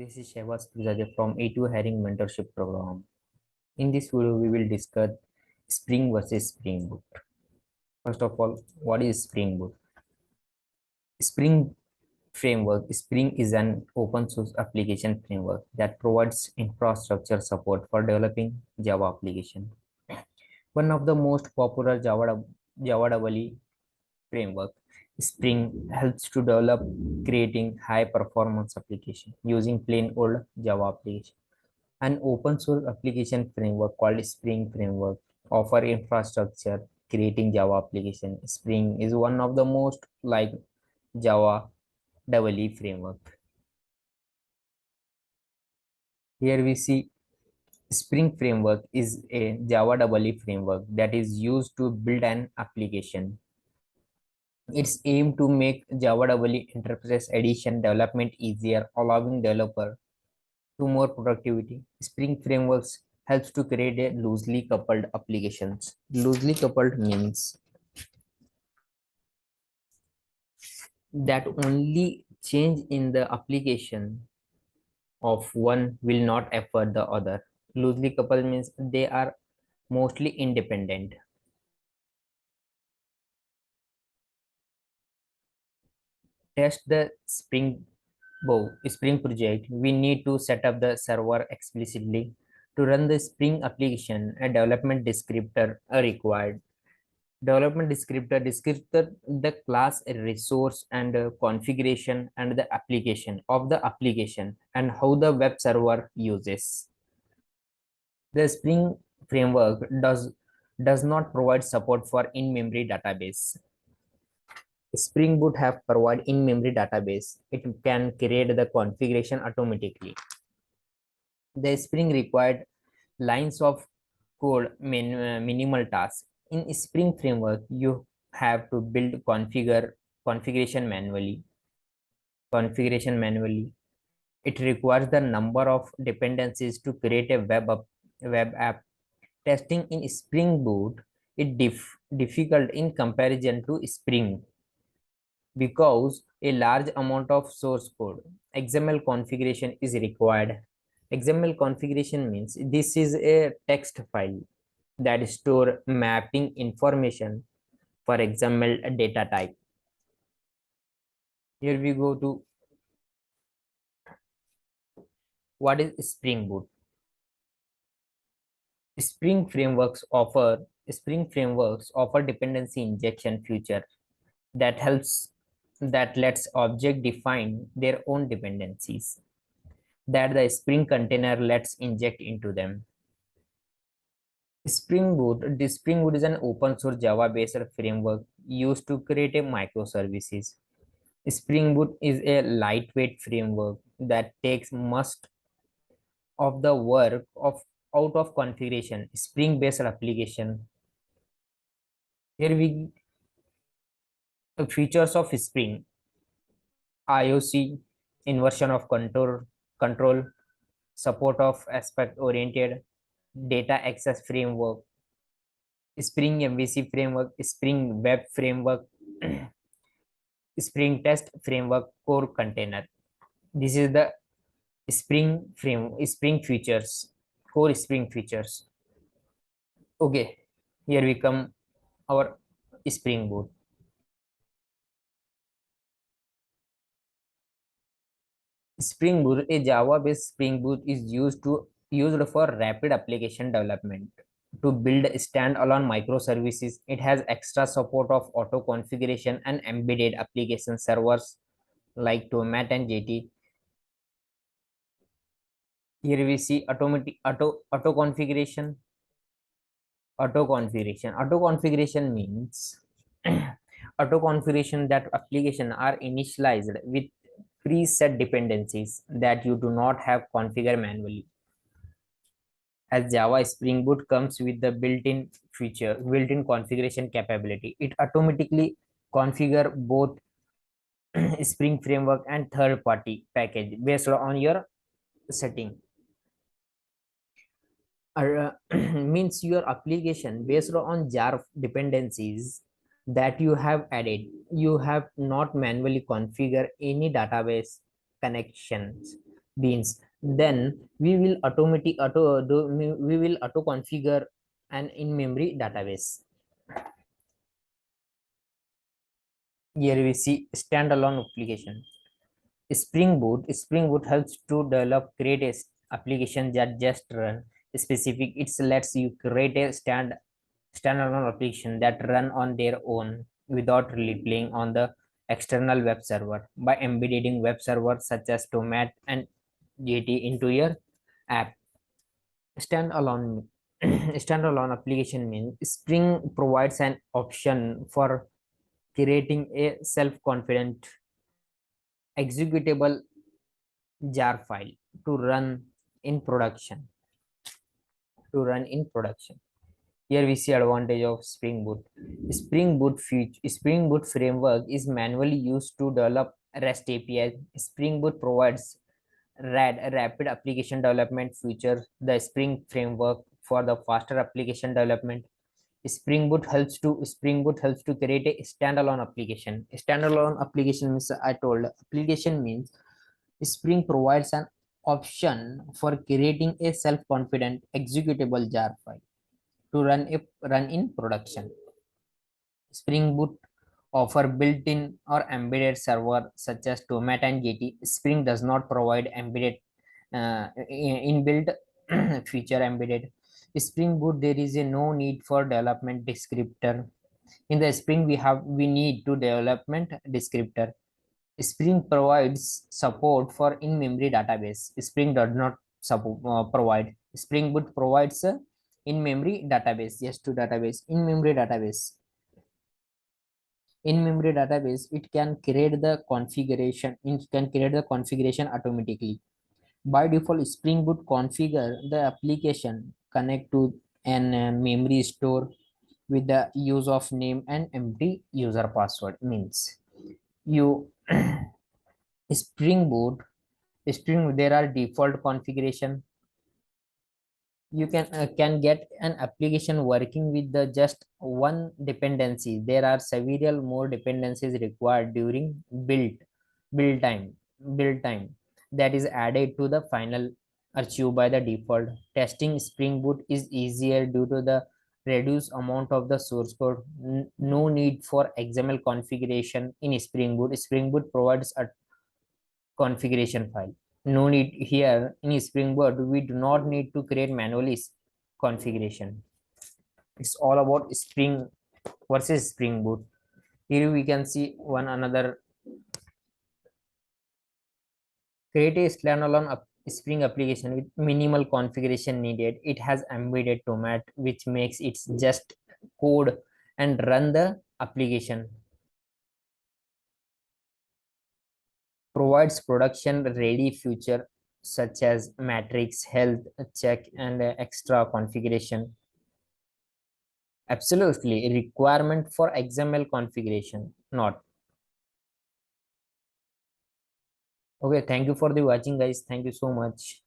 This is Shahbaz from E2E Hiring Mentorship Program. In this video, we will discuss Spring versus Spring Boot. First of all, what is Spring Boot? Spring framework. Spring is an open source application framework that provides infrastructure support for developing Java application. One of the most popular Java EE framework, Spring helps to develop creating high performance application using plain old Java application. An open source application framework called Spring Framework offer infrastructure creating Java application. Spring is one of the most like Java EE framework. Here we see Spring Framework is a Java EE framework that is used to build an application. It's aimed to make Java EE Enterprise Edition development easier, allowing developer to more productivity. Spring Frameworks helps to create a loosely coupled applications. Loosely coupled means that only change in the application of one will not affect the other. Loosely coupled means they are mostly independent. Test the Spring project. We need to set up the server explicitly. To run the Spring application, a development descriptor are required. Development descriptor the class, a resource, and configuration and the application of the application and how the web server uses. The Spring framework does not provide support for in-memory database. Spring Boot have provide in-memory database. It can create the configuration automatically. The Spring required lines of code minimal tasks. In Spring framework, you have to build configuration manually. Configuration manually. It requires the number of dependencies to create a web app. Testing in Spring Boot is difficult in comparison to Spring because a large amount of source code. XML configuration is required. XML configuration means this is a text file that store mapping information for XML data type. Here we go to what is Spring Boot. Spring frameworks offer dependency injection feature that lets object define their own dependencies that the Spring container lets inject into them. The Spring Boot is an open source Java based framework used to create a microservices. Spring Boot is a lightweight framework that takes most of the work of out of configuration. Spring based application. Here we features of Spring: IOC, inversion of control, support of aspect oriented, data access framework, Spring MVC framework, Spring Web framework, Spring Test framework, core container. This is the Spring features, core Spring features. Okay, here we come our Spring Boot. Spring Boot, a Java-based Spring Boot is used for rapid application development. To build standalone microservices, it has extra support of auto configuration and embedded application servers like Tomat and JT. Here we see automatic auto configuration. Auto configuration means auto configuration that application are initialized with preset dependencies that you do not have configure manually. As Java Spring Boot comes with the built-in configuration capability, it automatically configure both Spring framework and third-party package based on your setting. Means your application based on jar dependencies that you have added. You have not manually configure any database connections. beans. Then we will we will auto configure an in-memory database. Here we see standalone application. Spring Boot helps to develop create a application that just run specific. It lets you create a standalone application that run on their own without relying on the external web server by embedding web servers such as Tomat and JT into your app. Standalone standalone application means Spring provides an option for creating a self-confident executable jar file to run in production. Here we see advantage of Spring Boot. Spring Boot framework is manually used to develop REST API. Spring Boot provides rapid application development feature. The Spring framework for the faster application development. Spring Boot helps to create a standalone application. Standalone application means I told application means Spring provides an option for creating a self-confident executable jar file to run in production. Spring Boot offer built-in or embedded server such as Tomat and JT. Spring does not provide embedded inbuilt feature embedded. Spring Boot there is a no need for development descriptor. In the Spring we need to development descriptor. Spring provides support for in-memory database. Spring does not provide. Spring Boot provides in-memory database. Yes, to database. In-memory database. In-memory database, it can create the configuration. It can create the configuration automatically. By default, Spring Boot configure the application connect to an memory store with the use of name and empty user password. Means you Spring Boot there are default configuration. You can get an application working with the just one dependency. There are several more dependencies required during build time that is added to the final archive by the default. Testing Spring Boot is easier due to the reduced amount of the source code. No need for XML configuration in Spring Boot. Spring Boot provides a configuration file. No need here in Spring Boot. We do not need to create manually configuration. It's all about Spring versus Spring Boot. Here we can see one another. Create a standalone Spring application with minimal configuration needed. It has embedded Tomat, which makes it just code and run the application. Provides production ready feature such as matrix, health check, and extra configuration. Absolutely requirement for XML configuration, not. Okay, thank you for the watching, guys. Thank you so much.